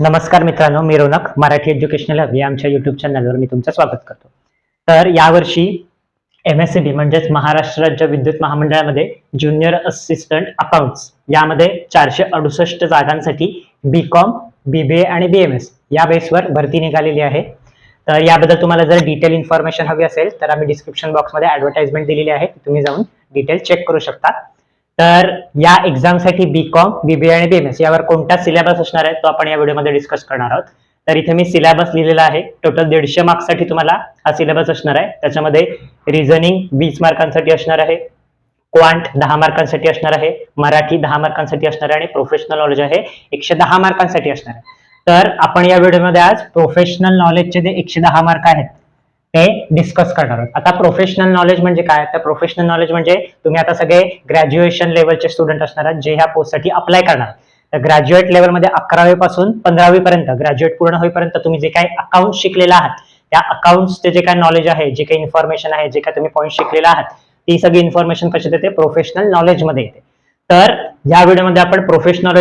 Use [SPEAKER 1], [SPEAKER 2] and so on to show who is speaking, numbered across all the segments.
[SPEAKER 1] नमस्कार मित्रांनो, मी रौनक Marathi educational hub या आमच्या युट्यूब चॅनलवर मी तुमचं स्वागत करतो. तर यावर्षी MSCB म्हणजेच महाराष्ट्र राज्य विद्युत महामंडळामध्ये ज्युनियर असिस्टंट अकाउंट्स यामध्ये 468 जागांसाठी BCom, BBA आणि BMS या बेसवर भरती निघालेली आहे. तर याबद्दल तुम्हाला जर डिटेल इन्फॉर्मेशन हवी असेल तर आम्ही डिस्क्रिप्शन बॉक्समध्ये ॲडव्हर्टाइजमेंट दिलेली आहे, तुम्ही जाऊन डिटेल चेक करू शकता. तर या एक्झामसाठी BCom, BBA आणि BMS यावर कोणता सिलेबस असणार आहे तो आपण या व्हिडिओमध्ये डिस्कस करणार आहोत. तर इथे मी सिलेबस लिहिलेला आहे. टोटल 150 मार्क्ससाठी तुम्हाला हा सिलेबस असणार आहे. त्याच्यामध्ये रिझनिंग 20 मार्कांसाठी असणार आहे, क्वांट 10 मार्कांसाठी असणार आहे, मराठी 10 मार्कांसाठी असणार आहे आणि प्रोफेशनल नॉलेज आहे 110 मार्कांसाठी असणार आहे. तर आपण या व्हिडिओमध्ये आज प्रोफेशनल नॉलेजचे जे 110 मार्क आहेत ते डिस्कस करणार आहोत. आता प्रोफेशनल नॉलेज म्हणजे काय? तर प्रोफेशनल नॉलेज म्हणजे तुम्ही आता सगळे ग्रॅज्युएशन लेवलचे स्टुडंट असणार आहात जे ह्या पोस्टसाठी अप्लाय करणार. तर ग्रॅज्युएट लेवलमध्ये 11वी पासून 15वी पर्यंत ग्रॅज्युएट पूर्ण होईपर्यंत तुम्ही जे काही अकाउंट शिकलेला आहात त्या अकाउंट्सचे जे काही नॉलेज आहे, जे काही इन्फॉर्मेशन आहे, जे काही तुम्ही पॉईंट शिकलेला आहात ती सगळी इन्फॉर्मेशन कशी येते? प्रोफेशनल नॉलेजमध्ये येते. तर या व्हिडिओमध्ये आपण प्रोफेशनल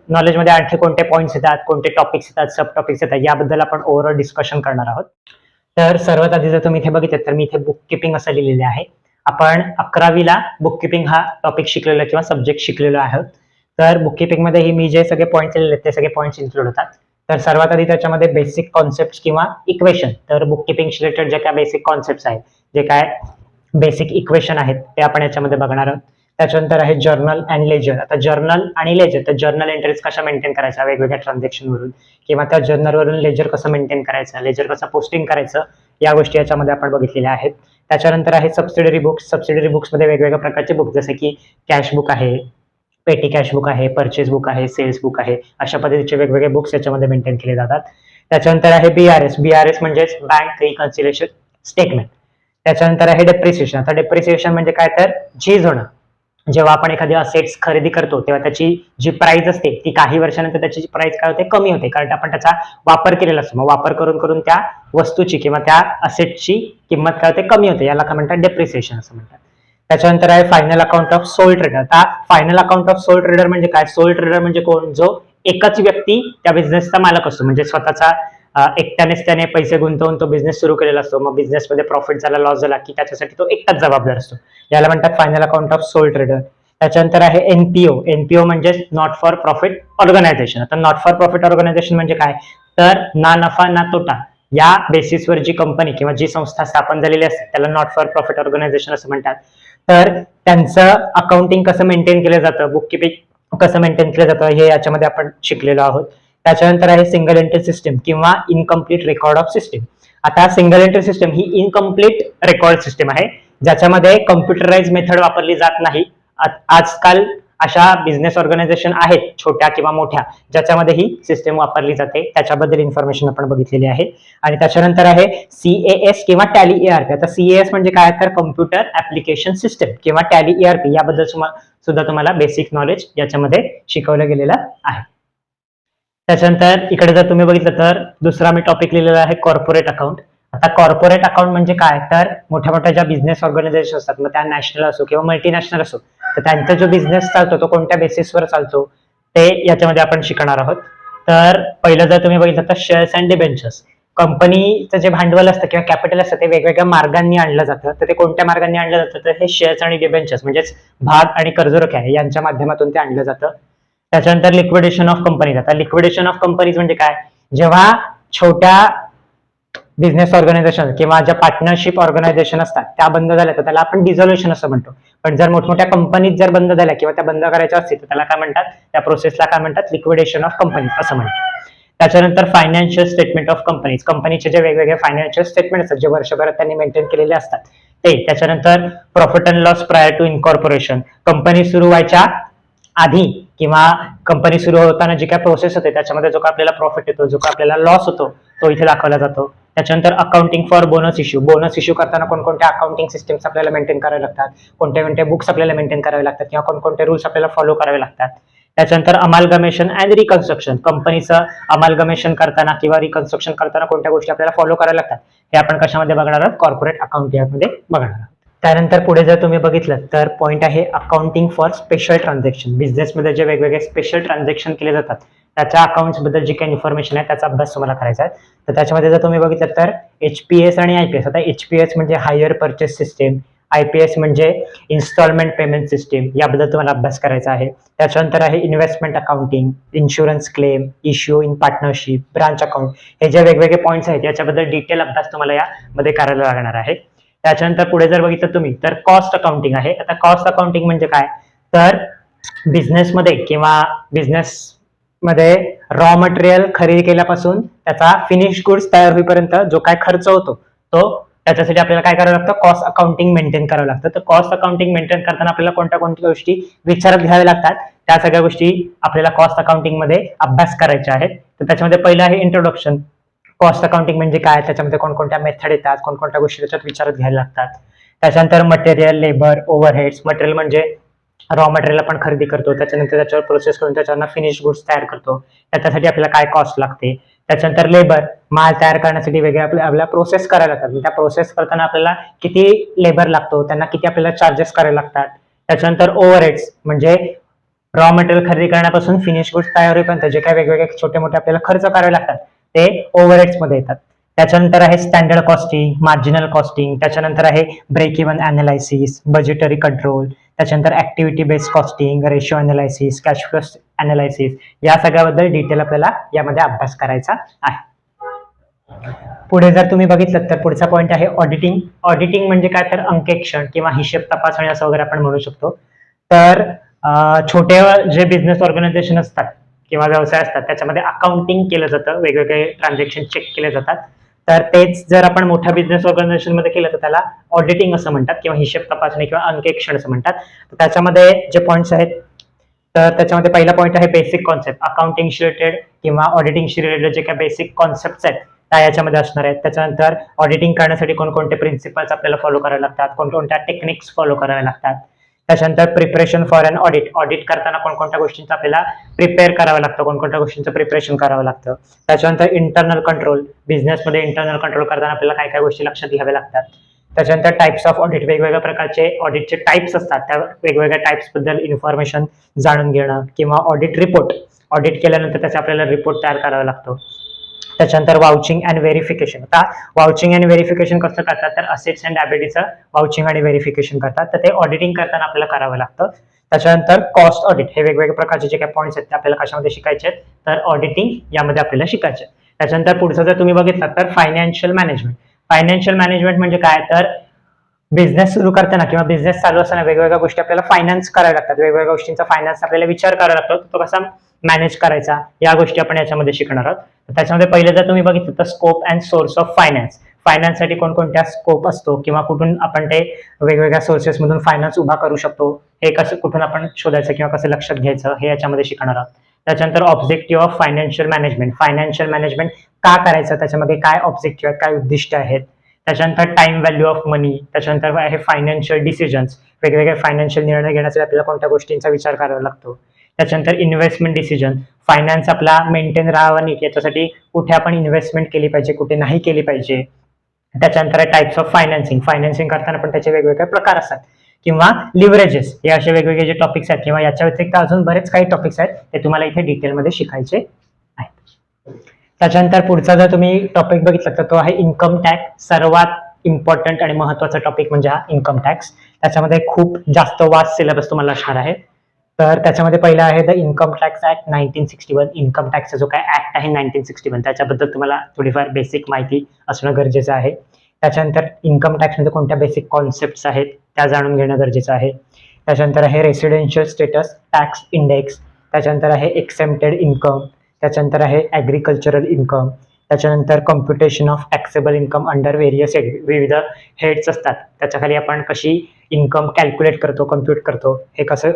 [SPEAKER 1] नॉलेजमध्ये आणखी कोणते पॉईंट्स येतात, कोणते टॉपिक्स येतात, सब टॉपिक्स येतात याबद्दल आपण ओव्हरऑल डिस्कशन करणार आहोत. तर सर्वात आधी जर तुम्ही इथे बघितलं तर मी इथे बुक किपिंग असं लिहिलेलं आहे. आपण 11वीला बुक किपिंग हा टॉपिक शिकलेला किंवा सब्जेक्ट शिकलेलो आहोत. तर बुक किपिंग मध्ये मी जे सगळे पॉईंट्स लिहिले ते सगळे पॉईंट्स इन्क्लूड होतात. तर सर्वात आधी त्याच्यामध्ये बेसिक कॉन्सेप्ट किंवा इक्वेशन, तर बुक किपिंग रिलेटेड जे काय बेसिक कॉन्सेप्ट आहेत, जे काय बेसिक इक्वेशन आहेत ते आपण याच्यामध्ये बघणार आहोत. त्याच्यानंतर आहे जर्नल अँड लेजर. आता जर्नल आणि लेजर, तर जर्नल एंट्रीज कशा मेंटेन करायच्या वेगवेगळ्या ट्रान्झॅक्शन वरून, किंवा त्या जर्नलवरून लेजर कसं मेंटेन करायचं, लेजर कसं पोस्टिंग करायचं, या गोष्टी याच्यामध्ये आपण बघितलेल्या आहेत. त्याच्यानंतर आहे सबसिडरी बुक्स. सबसिडरी बुक्समध्ये वेगवेगळ्या प्रकारचे बुक जसे की कॅश बुक आहे, पेटी कॅश बुक आहे, परचेस बुक आहे, सेल्स बुक आहे, अशा पद्धतीचे वेगवेगळे बुक्स याच्यामध्ये मेंटेन केले जातात. त्याच्यानंतर आहे BRS. BRS म्हणजेच बँक रिकन्सिलेशन स्टेटमेंट. त्याच्यानंतर आहे डेप्रिसिएशन. आता डेप्रिसिएशन म्हणजे काय? तर झीज होणं. जेव्हा आपण एखादी असेट्स खरेदी करतो तेव्हा त्याची जी प्राइस असते ती काही वर्षानंतर त्याची प्राइस काय होते? कमी होते, कारण आपण त्याचा वापर केलेला असतो. मग वापर करून करून त्या वस्तूची किंवा त्या असेटची किंमत काय होते? कमी होते. याला काय म्हणतात? डेप्रिसिएशन असं म्हणतात. त्याच्यानंतर आहे final account of sole trader. आता final account of sole trader म्हणजे काय? सोल ट्रेडर म्हणजे कोण? जो एकच व्यक्ती त्या बिझनेसचा मालक असतो, म्हणजे स्वतःचा एकट्यानेच त्याने पैसे गुंतवून तो बिझनेस सुरू केलेला असतो. मग बिझनेसमध्ये प्रॉफिट झाला, लॉस झाला की त्याच्यासाठी तो एकटाच जबाबदार असतो. याला म्हणतात final account of sole trader. त्याच्यानंतर आहे NPO. NPO म्हणजे नॉट फॉर प्रॉफिट ऑर्गनायझेशन. आता नॉट फॉर प्रॉफिट ऑर्गनायझेशन म्हणजे काय? तर ना नफा ना तोटा या बेसिसवर जी कंपनी किंवा जी संस्था स्थापन झालेली असते त्याला नॉट फॉर प्रॉफिट ऑर्गनायझेशन असं म्हणतात. तर त्यांचं अकाउंटिंग कसं मेंटेन केलं जातं, बुक किपिंग कसं मेंटेन केलं जातं हे याच्यामध्ये आपण शिकलेलो आहोत. त्याच्यानंतर आहे सिंगल एंट्री सिस्टम किंवा इनकम्प्लीट रेकॉर्ड ऑफ सिस्टम. आता सिंगल एंट्री सिस्टम ही इनकम्प्लीट रेकॉर्ड सिस्टम आहे ज्याच्यामध्ये कम्प्युटराइज मेथड वापरली जात नाही. आजकाल अशा बिझनेस ऑर्गनायझेशन आहेत छोट्या किंवा मोठ्या ज्याच्यामध्ये ही सिस्टम वापरली जाते, त्याच्याबद्दल इन्फॉर्मेशन आपण बघितलेली आहे. आणि त्याच्यानंतर आहे CAS किंवा टॅली ERP. आता CAS म्हणजे काय? तर कम्प्युटर ऍप्लिकेशन सिस्टम किंवा टॅली ERP याबद्दल सुद्धा तुम्हाला बेसिक नॉलेज याच्यामध्ये शिकवलं गेलेलं आहे. त्याच्यानंतर इकडे जर तुम्ही बघितलं तर दुसरा मी टॉपिक लिहिलेला आहे कॉर्पोरेट अकाउंट. आता कॉर्पोरेट अकाउंट म्हणजे काय? तर मोठ्या मोठ्या ज्या बिझनेस ऑर्गनायझेशन असतात, मग त्या नॅशनल असो किंवा मल्टीनॅशनल असो, तर त्यांचा जो बिझनेस चालतो तो कोणत्या बेसिसवर चालतो ते याच्यामध्ये आपण शिकणार आहोत. तर पहिलं जर तुम्ही बघितलं तर शेअर्स अँड डिबेंचर्स. कंपनीचं जे भांडवल असतं किंवा कॅपिटल असतं ते वेगवेगळ्या मार्गांनी आणलं जातं. तर ते कोणत्या मार्गांनी आणलं जातं? तर हे शेअर्स आणि डिबेंचर्स म्हणजेच भाग आणि कर्जरोखे आहे यांच्या माध्यमातून ते आणलं जातं. त्याच्यानंतर लिक्विडेशन ऑफ कंपनीज. आता लिक्विडेशन ऑफ कंपनीज म्हणजे काय? जेव्हा छोट्या बिझनेस ऑर्गनायझेशन किंवा ज्या पार्टनरशिप ऑर्गनायझेशन असतात त्या बंद झाल्या तर त्याला आपण डिझोल्युशन असं म्हणतो. पण जर मोठमोठ्या कंपनीज जर बंद झाल्या किंवा त्या बंद करायच्या असतील तर त्याला काय म्हणतात? त्या प्रोसेसला काय म्हणतात? लिक्विडेशन ऑफ कंपनीज असं म्हणतात. त्याच्यानंतर फायनान्शियल स्टेटमेंट ऑफ कंपनीज. कंपनीचे जे वेगवेगळे फायनान्शियल स्टेटमेंट असतात जे वर्षभरात त्यांनी मेंटेन केलेले असतात ते. त्याच्यानंतर profit and loss prior to incorporation. Company सुरू व्हायच्या आधी किंवा कंपनी सुरू होताना जी काय प्रोसेस होते त्याच्यामध्ये जो काय आपल्याला प्रॉफिट येतो, जो काय आपल्याला लॉस होतो तो इथे दाखवला जातो. त्याच्यानंतर accounting for bonus issue. Bonus issue करताना कोणकोणत्या अकाउंटिंग सिस्टम्स आपल्याला मेंटेन करावे लागतात, कोणत्या कोणत्या बुक्स आपल्याला मेंटेन करावे लागतात किंवा कोणकोणते रूल्स आपल्याला फॉलो करावे लागतात. त्याच्यानंतर अमालगमेशन अँड रिकन्स्ट्रक्शन. कंपनीचं अमालगमेशन करताना किंवा रिकन्स्ट्रक्शन करताना कोणत्या गोष्टी आपल्याला फॉलो कराव्या लागतात हे आपण कशामध्ये बघणार आहोत? कॉर्पोरेट अकाउंट यामध्ये बघणार आहोत. त्यानंतर पुढे जर तुम्ही बघितलं तर पॉईंट आहे अकाउंटिंग फॉर स्पेशल ट्रान्झॅक्शन. बिझनेसमध्ये जे वेगवेगळे स्पेशल ट्रान्झॅक्शन केले जातात त्याच्या अकाउंट्स बद्दल जी काही इन्फॉर्मेशन आहे त्याचा अभ्यास तुम्हाला करायचा आहे. तर त्याच्यामध्ये जर तुम्ही बघितलं तर HPS आणि IPS. आता HPS म्हणजे हायर परचेस सिस्टीम, IPS म्हणजे इन्स्टॉलमेंट पेमेंट सिस्टीम, याबद्दल तुम्हाला अभ्यास करायचा आहे. त्याच्यानंतर आहे investment accounting, insurance claim, issue in partnership, branch account, हे जे वेगवेगळे पॉईंट्स आहेत याच्याबद्दल डिटेल अभ्यास तुम्हाला यामध्ये करायला लागणार आहे. त्याच्यानंतर पुढे जर बघितलं तुम्ही तर कॉस्ट अकाउंटिंग आहे. आता कॉस्ट अकाउंटिंग म्हणजे काय, तर बिझनेसमध्ये किंवा बिझनेस मध्ये रॉ मटेरियल खरेदी केल्यापासून त्याचा फिनिश गुड्स तयार होईपर्यंत जो काय खर्च होतो तो त्याच्यासाठी आपल्याला काय करावं लागतं, कॉस्ट अकाउंटिंग मेंटेन करावं लागतं. तर कॉस्ट अकाउंटिंग मेंटेन करताना आपल्याला कोणत्या कोणत्या गोष्टी विचारात घ्याव्या लागतात, त्या सगळ्या गोष्टी आपल्याला कॉस्ट अकाउंटिंग मध्ये अभ्यास करायच्या आहेत. तर त्याच्यामध्ये पहिलं आहे इंट्रोडक्शन. कॉस्ट अकाउंटिंग म्हणजे काय, त्याच्यामध्ये कोणकोणत्या मेथड येतात, कोणकोणत्या गोष्टी त्याच्यात विचारात घ्यायला लागतात. त्याच्यानंतर मटेरियल, लेबर, ओव्हरहेड्स. मटेरियल म्हणजे रॉ मटेरियल आपण खरेदी करतो, त्याच्यानंतर त्याच्यावर प्रोसेस करून त्याच्यावर फिनिश गुड्स तयार करतो, त्याच्यासाठी आपल्याला काय कॉस्ट लागते. त्याच्यानंतर लेबर, माल तयार करण्यासाठी वेगळे आपल्याला प्रोसेस करायला लागतात. त्या प्रोसेस करताना आपल्याला किती लेबर लागतो, त्यांना किती आपल्याला चार्जेस करायला लागतात. त्याच्यानंतर ओव्हरहेड्स म्हणजे रॉ मटेरियल खरेदी करण्यापासून फिनिश गुड्स तयार होईपर्यंत जे काही वेगवेगळे छोटे मोठे आपल्याला खर्च करावे लागतात ते ओव्हरहेड्स मध्ये येतात. त्याच्यानंतर आहे स्टँडर्ड कॉस्टिंग, मार्जिनल कॉस्टिंग. त्याच्यानंतर आहे break even analysis, budgetary control. त्याच्यानंतर activity based costing, ratio analysis, cash flow analysis, या सगळ्याबद्दल डिटेल आपल्याला यामध्ये अभ्यास करायचा आहे. पुढे जर तुम्ही बघितलं तर पुढचा पॉईंट आहे ऑडिटिंग. ऑडिटिंग म्हणजे काय, तर अंकेक्षण किंवा हिशेब तपासणी असं वगैरे आपण म्हणू शकतो. तर छोटे जे बिझनेस ऑर्गनायझेशन असतात किंवा व्यवसाय असतात त्याच्यामध्ये अकाउंटिंग केलं जातं, वेगवेगळे ट्रान्झॅक्शन चेक केले जातात. तर तेच जर आपण मोठ्या बिझनेस ऑर्गनायझेशन मध्ये केलं तर त्याला ऑडिटिंग असं म्हणतात किंवा हिशेब तपासणी किंवा अंकेक्षण असं म्हणतात. तर त्याच्यामध्ये जे पॉईंट्स आहेत, तर त्याच्यामध्ये पहिला पॉईंट आहे बेसिक कॉन्सेप्ट. अकाउंटिंगशी रिलेटेड किंवा ऑडिटिंगशी रिलेटेड जे काही बेसिक कॉन्सेप्ट आहेत त्या याच्यामध्ये असणार आहेत. त्याच्यानंतर ऑडिटिंग करण्यासाठी कोणकोणते प्रिन्सिपल्स आपल्याला फॉलो करावे लागतात, कोणकोणत्या टेक्निक्स फॉलो कराव्या लागतात. त्याच्यानंतर preparation for an audit. Audit करताना कोणकोणत्या गोष्टींचं आपल्याला प्रिपेअर करावं लागतं, कोणकोणत्या गोष्टींचं प्रिपरेशन करावं लागतं. त्याच्यानंतर इंटरनल कंट्रोल. बिझनेसमध्ये इंटरनल कंट्रोल करताना आपल्याला काय काय गोष्टी लक्षात घ्याव्या लागतात. त्याच्यानंतर टाइप्स ऑफ ऑडिट. वेगवेगळ्या प्रकारचे ऑडिटचे टाइप्स असतात, त्या वेगवेगळ्या टाइप्स बद्दल इन्फॉर्मेशन जाणून घेणं. किंवा ऑडिट रिपोर्ट. ऑडिट केल्यानंतर त्याचा आपल्याला रिपोर्ट तयार करावा लागतो. त्याच्यानंतर वाउचिंग अँड व्हेरिफिकेशन. आता वाउचिंग अँड व्हेरिफिकेशन कसं करतात, तर असेट्स अँड लायबिलिटीचं वाउचिंग आणि व्हेरिफिकेशन करतात. तर ते ऑडिटिंग करताना आपल्याला करावं लागतं. त्याच्यानंतर कॉस्ट ऑडिट. हे वेगवेगळ्या प्रकारचे जे काही पॉईंट्स आहेत ते आपल्याला कशामध्ये शिकायचे आहेत, तर ऑडिटिंग यामध्ये आपल्याला शिकायचे. त्याच्यानंतर पुढचं जर तुम्ही बघितलं तर फायनान्शियल मॅनेजमेंट. फायनान्शियल मॅनेजमेंट म्हणजे काय, तर बिझनेस सुरू करताना किंवा बिझनेस चालू असताना वेगवेगळ्या गोष्टी आपल्याला फायनान्स करायला लागतात, वेगवेगळ्या गोष्टींचा फायनान्स आपल्याला विचार करावा लागतो, तो कसा मॅनेज करायचा, या गोष्टी आपण याच्यामध्ये शिकणार आहोत. त्याच्यामध्ये पहिले जर तुम्ही बघितलं तर scope and source of finance. फायनान्ससाठी कोणकोणत्या स्कोप असतो किंवा कुठून आपण ते वेगवेगळ्या सोर्सेस मधून फायनान्स उभा करू शकतो, हे कसं कुठून आपण शोधायचं किंवा कसं लक्षात घ्यायचं, हे याच्यामध्ये शिकणार आहोत. त्याच्यानंतर objective of financial management. Financial management का करायचं, त्याच्यामध्ये काय ऑब्जेक्टिव्ह आहेत, काय उद्दिष्ट आहेत. त्याच्यानंतर टाइम व्हॅल्यू ऑफ मनी. त्याच्यानंतर आहे फायनान्शियल डिसिजन्स. वेगवेगळे फायनान्शियल निर्णय घेण्यासाठी आपल्याला कोणत्या गोष्टींचा विचार करावा लागतो. त्याच्यानंतर इन्व्हेस्टमेंट डिसिजन. फायनान्स आपला मेंटेन राहावा नीट, याच्यासाठी कुठे आपण इन्व्हेस्टमेंट केली पाहिजे, कुठे नाही केली पाहिजे. त्याच्यानंतर टाइप्स ऑफ फायनान्सिंग. फायनान्सिंग करताना पण त्याचे वेगवेगळे प्रकार असतात. किंवा लिव्हरेजेस. हे असे वेगवेगळे जे टॉपिक्स आहेत किंवा याच्या व्यतिरिक्त अजून बरेच काही टॉपिक्स आहेत ते तुम्हाला इथे डिटेलमध्ये शिकायचे आहेत. त्याच्यानंतर पुढचा जर तुम्ही टॉपिक बघितला तर तो आहे इन्कम टॅक्स. सर्वात इम्पॉर्टंट आणि महत्वाचा टॉपिक म्हणजे हा इन्कम टॅक्स. त्याच्यामध्ये खूप जास्त वास्ट सिलेबस तुम्हाला असणार आहे. तर त्याच्यामध्ये पहिला आहे the income tax act 1961. Income टॅक्सचा जो काय ऍक्ट आहे 1961 त्याच्याबद्दल तुम्हाला थोडीफार बेसिक माहिती असणं गरजेचं आहे. त्याच्यानंतर इन्कम टॅक्समध्ये कोणत्या बेसिक कॉन्सेप्ट आहेत त्या जाणून घेणं गरजेचं आहे. त्याच्यानंतर आहे रेसिडेन्शियल स्टेटस टॅक्स इंडेक्स. त्याच्यानंतर आहे एक्सेम्प्टेड इन्कम. त्याच्यानंतर आहे ॲग्रिकल्चरल इन्कम. त्याच्यानंतर computation of taxable income under various head. विविध हेड्स असतात त्याच्याखाली आपण कशी इन्कम कॅल्क्युलेट करतो, कम्प्युट करतो, हे कसं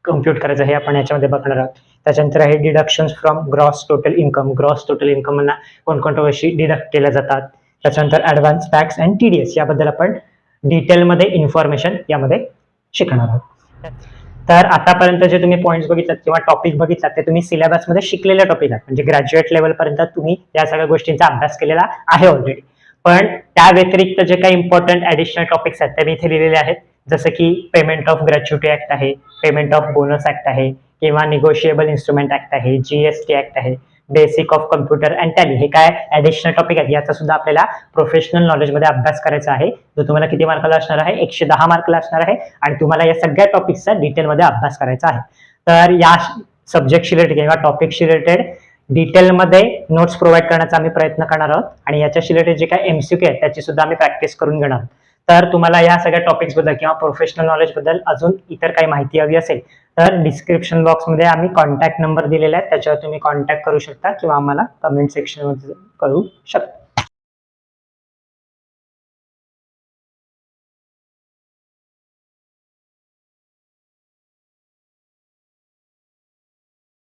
[SPEAKER 1] कम्प्युट करायचं हे आपण याच्यामध्ये बघणार आहोत. त्याच्यानंतर आहे deductions from gross total income. Gross total income म्हणा कोणकोणत्या गोष्टी डिडक्ट केल्या जातात. त्याच्यानंतर ऍडव्हान्स टॅक्स अँड TDS याबद्दल आपण डिटेलमध्ये इन्फॉर्मेशन यामध्ये शिकणार आहोत. तर आतापर्यंत जे तुम्ही पॉईंट्स बघितलात किंवा टॉपिक बघितलात ते तुम्ही सिलेबसमध्ये शिकलेले टॉपिक आहेत, म्हणजे ग्रॅज्युएट लेवलपर्यंत तुम्ही या सगळ्या गोष्टींचा अभ्यास केलेला आहे ऑलरेडी. पण त्या व्यतिरिक्त जे काही इम्पॉर्टंट ऍडिशनल टॉपिक्स आहेत ते मी इथे लिहिलेले आहेत, जसं की पेमेंट ऑफ ग्रॅच्युटी ऍक्ट आहे, पेमेंट ऑफ बोनस ऍक्ट आहे, किंवा निगोशिएबल इन्स्ट्रुमेंट ऍक्ट आहे, जीएसटी ऍक्ट आहे, basic of computer and tally, हे काय ऍडिशनल टॉपिक आहेत. याचा सुद्धा आपल्याला प्रोफेशनल नॉलेज मध्ये अभ्यास करायचा आहे, जो तुम्हाला किती मार्काला असणार आहे, 110 मार्काला असणार आहे. आणि तुम्हाला या सगळ्या टॉपिक्सचा डिटेलमध्ये अभ्यास करायचा आहे. तर या सब्जेक्टशी रिलेटेड किंवा टॉपिकशी रिलेटेड डिटेलमध्ये नोट्स प्रोव्हाइड करण्याचा आम्ही प्रयत्न करणार आहोत. आणि याच्याशी रिलेटेड जे काही एमसीक्यू आहेत त्याची सुद्धा आम्ही प्रॅक्टिस करून घेणार आहोत. तर तुम्हाला या सगळ्या टॉपिक्स बद्दल किंवा प्रोफेशनल नॉलेज बद्दल अजून इतर काही माहिती हवी असेल तर डिस्क्रिप्शन बॉक्समध्ये आम्ही कॉन्टॅक्ट नंबर दिलेला आहे, त्याच्यावर तुम्ही कॉन्टॅक्ट करू शकता किंवा आम्हाला कमेंट सेक्शनमध्ये करू शकता.